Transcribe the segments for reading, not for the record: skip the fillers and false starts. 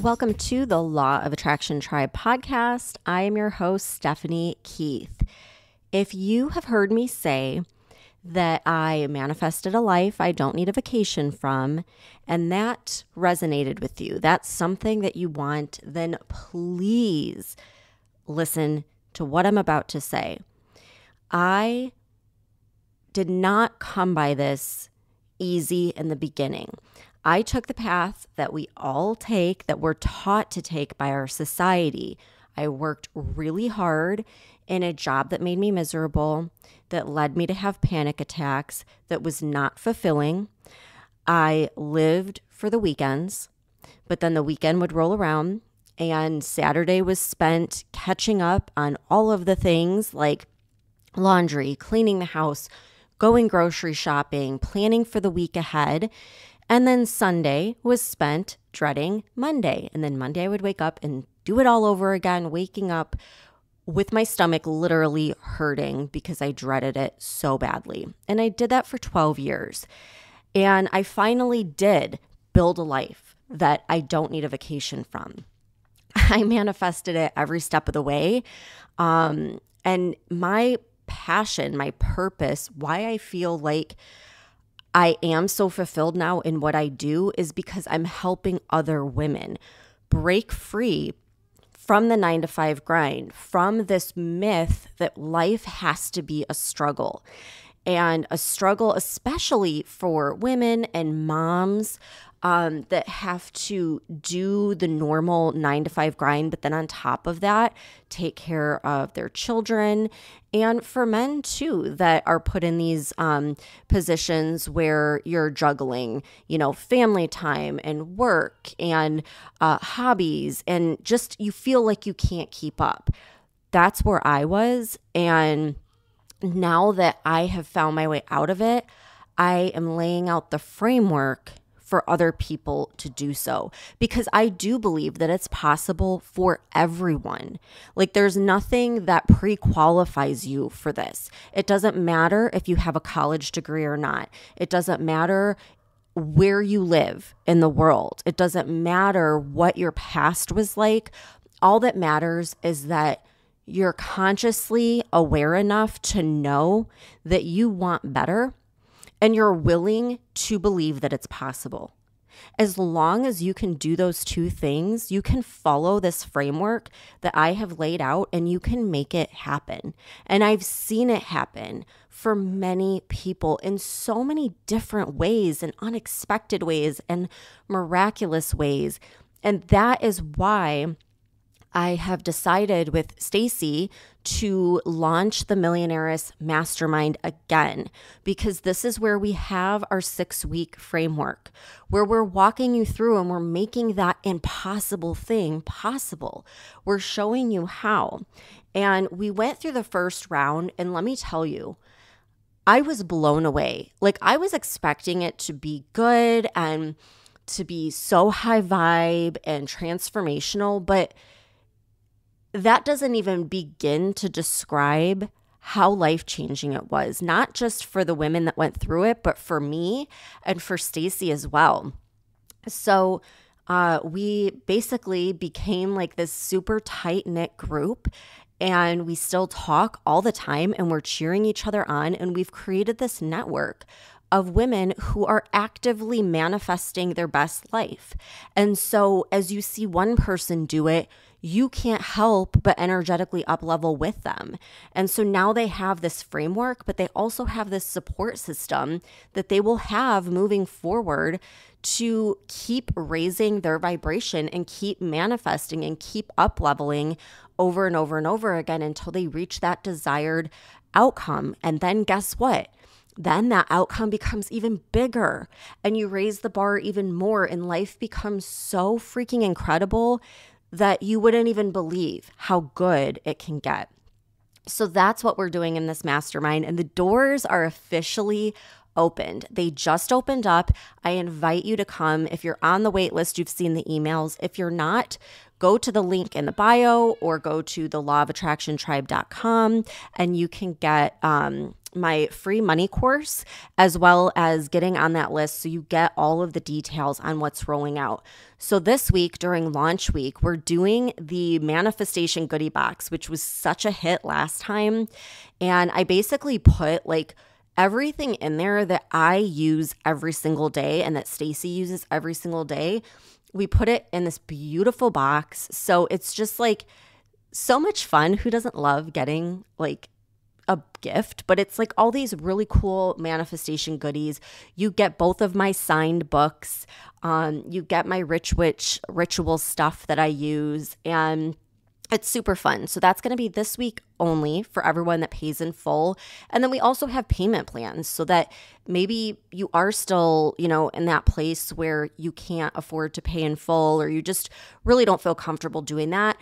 Welcome to the Law of Attraction Tribe podcast. I am your host, Stephanie Keith. If you have heard me say that I manifested a life I don't need a vacation from, and that resonated with you, that's something that you want, then please listen to what I'm about to say. I did not come by this easy in the beginning. I took the path that we all take, that we're taught to take by our society. I worked really hard in a job that made me miserable, that led me to have panic attacks, that was not fulfilling. I lived for the weekends, but then the weekend would roll around and Saturday was spent catching up on all of the things like laundry, cleaning the house, going grocery shopping, planning for the week ahead. And then Sunday was spent dreading Monday. And then Monday I would wake up and do it all over again, waking up with my stomach literally hurting because I dreaded it so badly. And I did that for 12 years. And I finally did build a life that I don't need a vacation from. I manifested it every step of the way. And my passion, my purpose, why I feel like I am so fulfilled now in what I do is because I'm helping other women break free from the 9-to-5 grind, from this myth that life has to be a struggle. And a struggle, especially for women and moms that have to do the normal 9-to-5 grind, but then on top of that, take care of their children. And for men too, that are put in these positions where you're juggling, family time and work and hobbies, and just you feel like you can't keep up. That's where I was. And now that I have found my way out of it, I am laying out the framework for other people to do so, because I do believe that it's possible for everyone. Like there's nothing that pre-qualifies you for this. It doesn't matter if you have a college degree or not. It doesn't matter where you live in the world. It doesn't matter what your past was like. All that matters is that you're consciously aware enough to know that you want better, and you're willing to believe that it's possible. As long as you can do those two things, you can follow this framework that I have laid out and you can make it happen. And I've seen it happen for many people in so many different ways and unexpected ways and miraculous ways. And that is why I have decided with Stacy to launch the MILLIONAIRE Mastermind again, because this is where we have our 6-week framework, where we're walking you through and we're making that impossible thing possible. We're showing you how. And we went through the first round, and let me tell you, I was blown away. Like I was expecting it to be good and to be so high vibe and transformational, but that doesn't even begin to describe how life-changing it was, not just for the women that went through it, but for me and for Stacy as well. So we basically became like this super tight-knit group, and we still talk all the time, and we're cheering each other on, and we've created this network of women who are actively manifesting their best life. And so as you see one person do it, you can't help but energetically up-level with them. And so now they have this framework, but they also have this support system that they will have moving forward to keep raising their vibration and keep manifesting and keep up-leveling over and over and over again until they reach that desired outcome. And then guess what? Then that outcome becomes even bigger and you raise the bar even more, and life becomes so freaking incredible that you wouldn't even believe how good it can get. So that's what we're doing in this mastermind, and the doors are officially opened. They just opened up. I invite you to come. If you're on the wait list, you've seen the emails. If you're not, go to the link in the bio or go to theLawOfAttractionTribe.com and you can get my free money course, as well as getting on that list so you get all of the details on what's rolling out. So this week during launch week, we're doing the manifestation goodie box, which was such a hit last time. And I basically put like everything in there that I use every single day and that Stacy uses every single day. We put it in this beautiful box. So it's just like so much fun. Who doesn't love getting like a gift? But it's like all these really cool manifestation goodies. You get both of my signed books. You get my Rich Witch ritual stuff that I use, and it's super fun. So that's going to be this week only for everyone that pays in full. And then we also have payment plans so that maybe you are still, in that place where you can't afford to pay in full, or you just really don't feel comfortable doing that.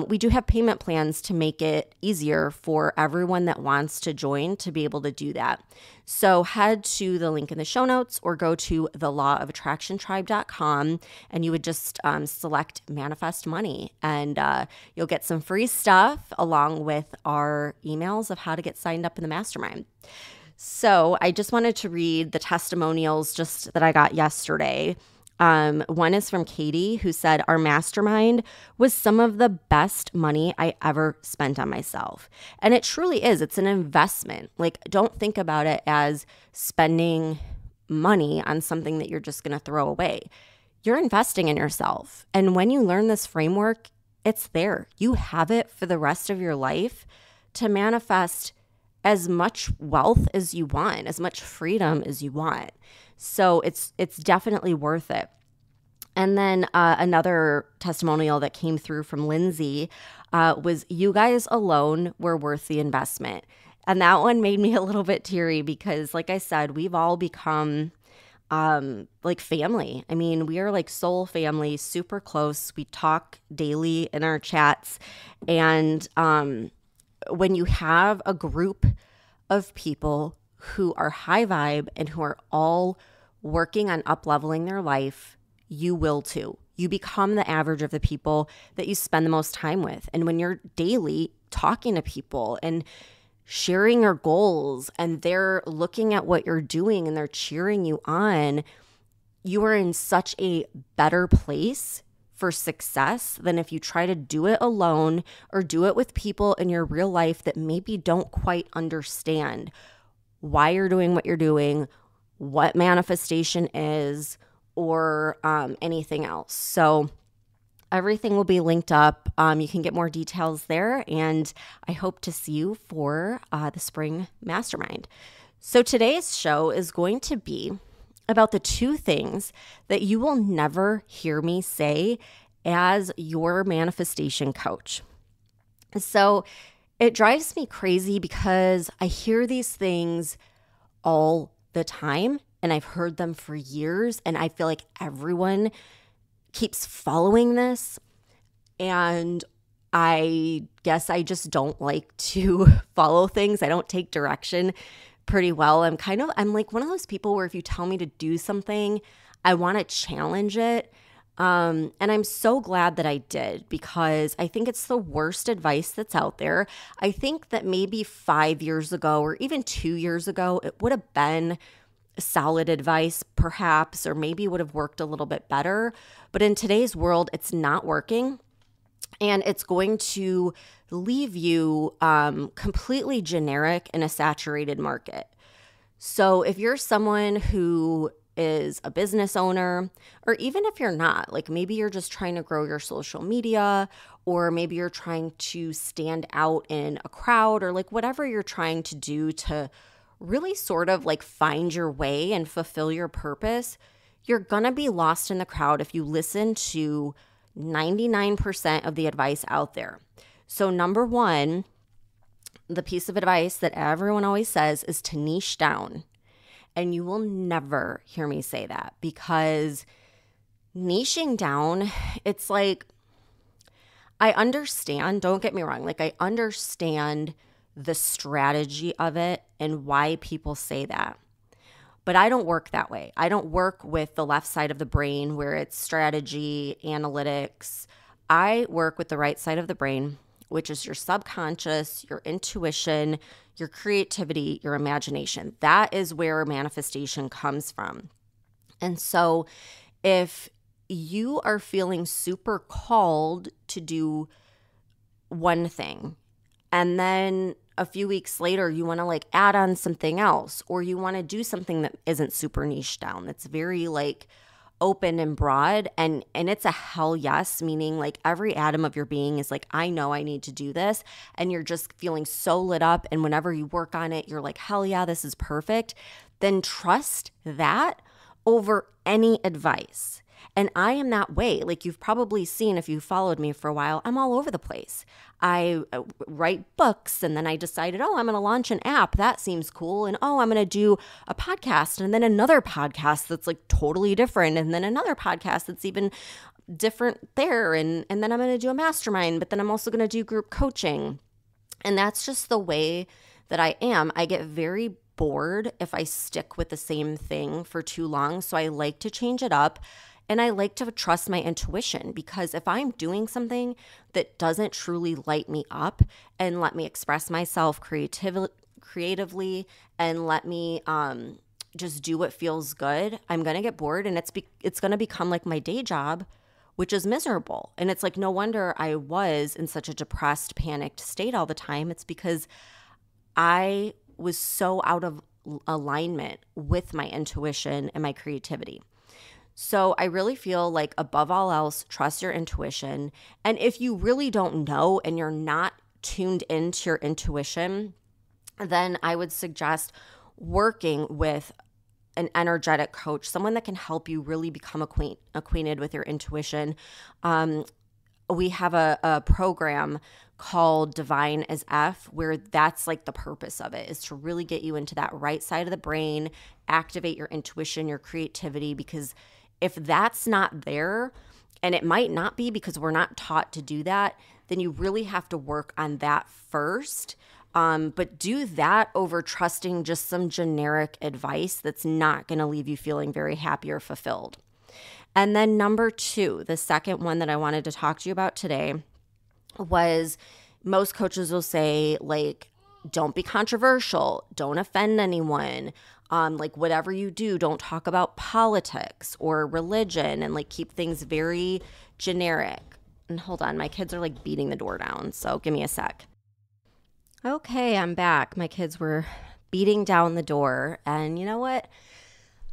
We do have payment plans to make it easier for everyone that wants to join to be able to do that. So head to the link in the show notes or go to theLawOfAttractionTribe.com, and you would just select Manifest Money, and you'll get some free stuff along with our emails of how to get signed up in the mastermind. So I just wanted to read the testimonials just that I got yesterday. One is from Katie, who said, our mastermind was some of the best money I ever spent on myself. And it truly is. It's an investment. Like, don't think about it as spending money on something that you're just going to throw away. You're investing in yourself. And when you learn this framework, it's there. You have it for the rest of your life to manifest as much wealth as you want, as much freedom as you want. So it's definitely worth it. And then another testimonial that came through from Lindsay was, you guys alone were worth the investment. And that one made me a little bit teary because, like I said, we've all become like family. I mean, we are like soul family, super close. We talk daily in our chats. And when you have a group of people who are high vibe and who are all working on up-leveling their life, you will too. You become the average of the people that you spend the most time with. And when you're daily talking to people and sharing your goals, and they're looking at what you're doing and they're cheering you on, you are in such a better place for success than if you try to do it alone or do it with people in your real life that maybe don't quite understand why you're doing what you're doing, what manifestation is, or anything else. So everything will be linked up. You can get more details there, and I hope to see you for the spring mastermind. So today's show is going to be about the two things that you will never hear me say as your manifestation coach. So it drives me crazy because I hear these things all the time, and I've heard them for years, and I feel like everyone keeps following this, and I guess I just don't like to follow things. I don't take direction pretty well. I'm like one of those people where if you tell me to do something, I want to challenge it. And I'm so glad that I did, because I think it's the worst advice that's out there. I think that maybe 5 years ago or even 2 years ago, it would have been solid advice perhaps, or maybe would have worked a little bit better. But in today's world, it's not working, and it's going to leave you completely generic in a saturated market. So if you're someone who is a business owner, or even if you're not, like maybe you're just trying to grow your social media, or maybe you're trying to stand out in a crowd, or like whatever you're trying to do to really sort of like find your way and fulfill your purpose, you're gonna be lost in the crowd if you listen to 99% of the advice out there. So number one, the piece of advice that everyone always says is to niche down. And you will never hear me say that, because niching down, it's like, I understand, don't get me wrong, like I understand the strategy of it and why people say that. But I don't work that way. I don't work with the left side of the brain where it's strategy, analytics. I work with the right side of the brain, which is your subconscious, your intuition, your creativity, your imagination. That is where manifestation comes from. And so if you are feeling super called to do one thing, and then a few weeks later you want to like add on something else, or you want to do something that isn't super niche down, that's very like open and broad, and it's a hell yes, meaning like every atom of your being is like, I know I need to do this, and you're just feeling so lit up, and whenever you work on it, you're like, hell yeah, this is perfect, then trust that over any advice. And I am that way. Like you've probably seen if you followed me for a while, I'm all over the place. I write books, and then I decided, oh, I'm going to launch an app. That seems cool. And oh, I'm going to do a podcast, and then another podcast that's like totally different, and then another podcast that's even different there. And then I'm going to do a mastermind, but then I'm also going to do group coaching. And that's just the way that I am. I get very bored if I stick with the same thing for too long. So I like to change it up. And I like to trust my intuition, because if I'm doing something that doesn't truly light me up and let me express myself creatively and let me just do what feels good, I'm going to get bored, and it's going to become like my day job, which is miserable. And it's like, no wonder I was in such a depressed, panicked state all the time. It's because I was so out of alignment with my intuition and my creativity. So I really feel like above all else, trust your intuition. And if you really don't know and you're not tuned into your intuition, then I would suggest working with an energetic coach, someone that can help you really become acquainted with your intuition. We have a program called Divine as F, where that's like the purpose of it, is to really get you into that right side of the brain, activate your intuition, your creativity, because if that's not there, and it might not be because we're not taught to do that, then you really have to work on that first. But do that over trusting just some generic advice that's not going to leave you feeling very happy or fulfilled. And then number 2, the second one that I wanted to talk to you about today was, most coaches will say, like, don't be controversial, don't offend anyone. Like whatever you do, don't talk about politics or religion, and like keep things very generic. And hold on, my kids are like beating the door down, so give me a sec. Okay, I'm back. My kids were beating down the door, and you know what?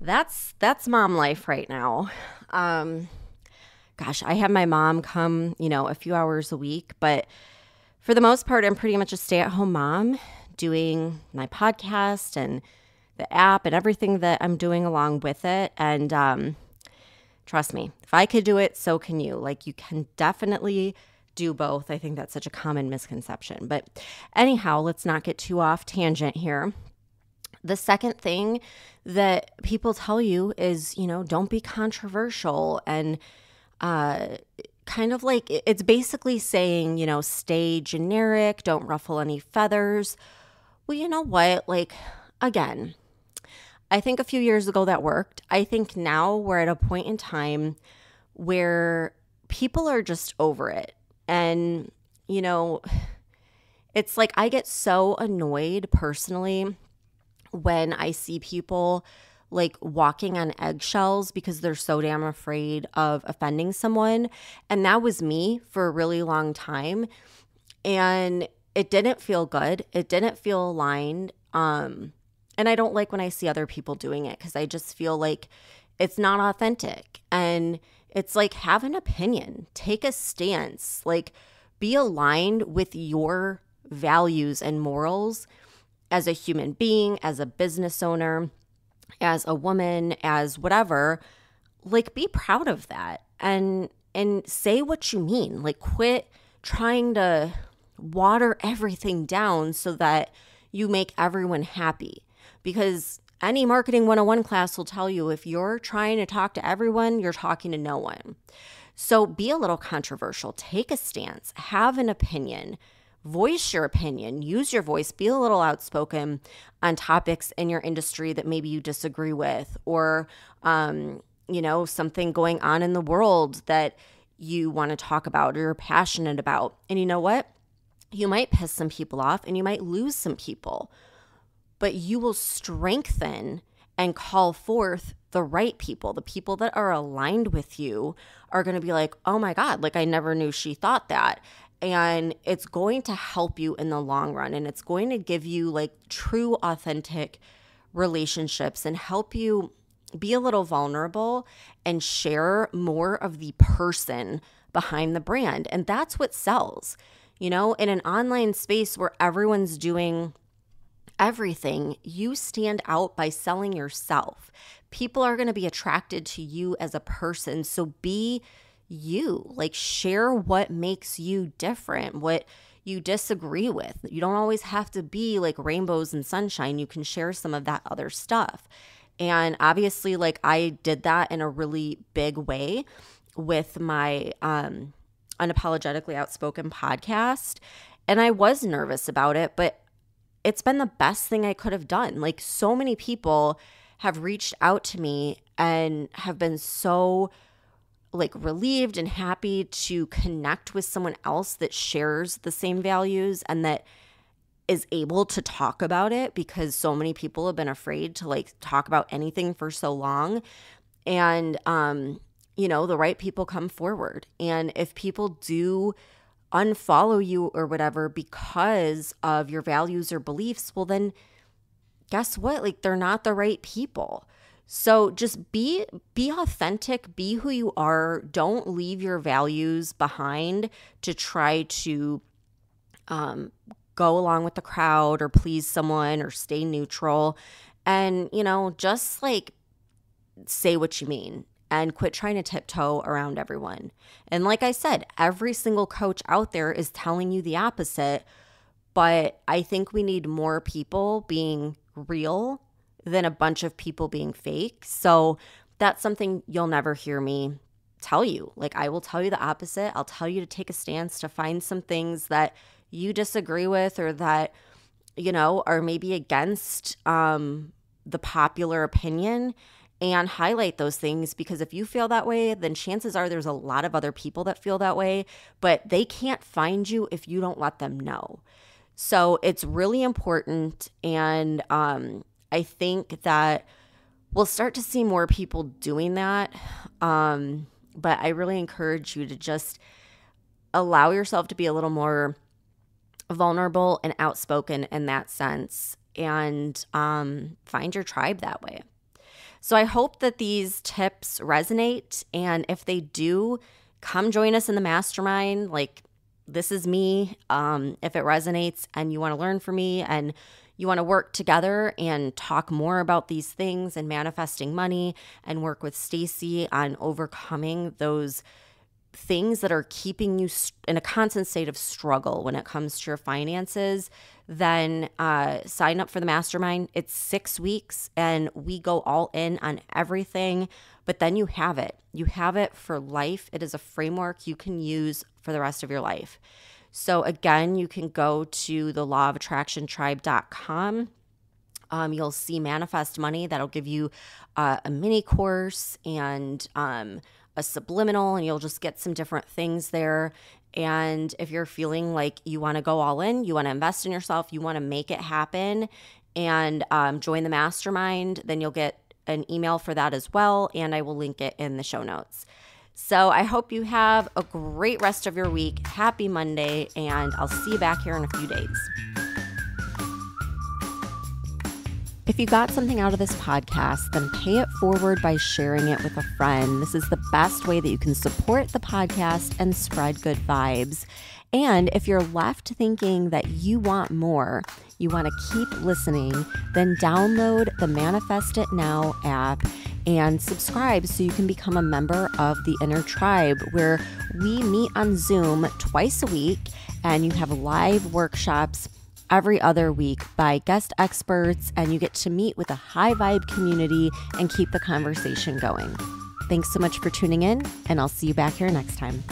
That's mom life right now. Gosh, I have my mom come, a few hours a week, but for the most part, I'm pretty much a stay-at-home mom doing my podcast and the app and everything that I'm doing along with it. And trust me, if I could do it, so can you. Like, you can definitely do both. I think that's such a common misconception. But anyhow, let's not get too off tangent here. The second thing that people tell you is, don't be controversial, and kind of like it's basically saying, stay generic, don't ruffle any feathers. Well, you know what? Like, again, I think a few years ago that worked. I think now we're at a point in time where people are just over it. And, it's like I get so annoyed personally when I see people like walking on eggshells because they're so damn afraid of offending someone. And that was me for a really long time. And it didn't feel good. It didn't feel aligned. And I don't like when I see other people doing it, because I just feel like it's not authentic. And it's like, have an opinion, take a stance, like be aligned with your values and morals as a human being, as a business owner, as a woman, as whatever. Like, be proud of that and say what you mean. Like, quit trying to water everything down so that you make everyone happy. Because any marketing 101 class will tell you, if you're trying to talk to everyone, you're talking to no one. So be a little controversial, take a stance, have an opinion, voice your opinion, use your voice, be a little outspoken on topics in your industry that maybe you disagree with, or, something going on in the world that you want to talk about or you're passionate about. And you know what? You might piss some people off and you might lose some people, but you will strengthen and call forth the right people. The people that are aligned with you are going to be like, oh my God, like I never knew she thought that. And it's going to help you in the long run. And it's going to give you like true, authentic relationships and help you be a little vulnerable and share more of the person behind the brand. And that's what sells. You know, in an online space where everyone's doing everything, you stand out by selling yourself. People are going to be attracted to you as a person. So be you, like share what makes you different, what you disagree with. You don't always have to be like rainbows and sunshine. You can share some of that other stuff. And obviously, like I did that in a really big way with my Unapologetically Outspoken podcast. And I was nervous about it, but it's been the best thing I could have done. Like so many people have reached out to me and have been so like relieved and happy to connect with someone else that shares the same values and that is able to talk about it, because so many people have been afraid to like talk about anything for so long. And, you know, the right people come forward. And if people do unfollow you or whatever because of your values or beliefs, well, then guess what? Like they're not the right people. So just be authentic, be who you are. Don't leave your values behind to try to go along with the crowd or please someone or stay neutral. And, you know, just like say what you mean. And quit trying to tiptoe around everyone. And like I said, every single coach out there is telling you the opposite, but I think we need more people being real than a bunch of people being fake. So that's something you'll never hear me tell you. Like I will tell you the opposite. I'll tell you to take a stance, to find some things that you disagree with or that, you know, are maybe against the popular opinion, and highlight those things, because if you feel that way, then chances are there's a lot of other people that feel that way, but they can't find you if you don't let them know. So it's really important. And I think that we'll start to see more people doing that. But I really encourage you to just allow yourself to be a little more vulnerable and outspoken in that sense, and find your tribe that way. So I hope that these tips resonate. And if they do, come join us in the mastermind. Like this is me. If it resonates and you want to learn from me and you want to work together and talk more about these things and manifesting money and work with Stacy on overcoming those things that are keeping you in a constant state of struggle when it comes to your finances, then sign up for the mastermind. It's 6 weeks and we go all in on everything, but then you have it. You have it for life. It is a framework you can use for the rest of your life. So again, you can go to thelawofattractiontribe.com. You'll see Manifest Money. That'll give you a mini course and a subliminal, and you'll just get some different things there. And if you're feeling like you want to go all in, you want to invest in yourself, you want to make it happen and join the mastermind, then you'll get an email for that as well. And I will link it in the show notes. So I hope you have a great rest of your week. Happy Monday, and I'll see you back here in a few days. If you got something out of this podcast, then pay it forward by sharing it with a friend. This is the best way that you can support the podcast and spread good vibes. And if you're left thinking that you want more, you want to keep listening, then download the Manifest It Now app and subscribe so you can become a member of the Inner Tribe, where we meet on Zoom twice a week and you have live workshops every other week by guest experts, and you get to meet with a high vibe community and keep the conversation going. Thanks so much for tuning in, and I'll see you back here next time.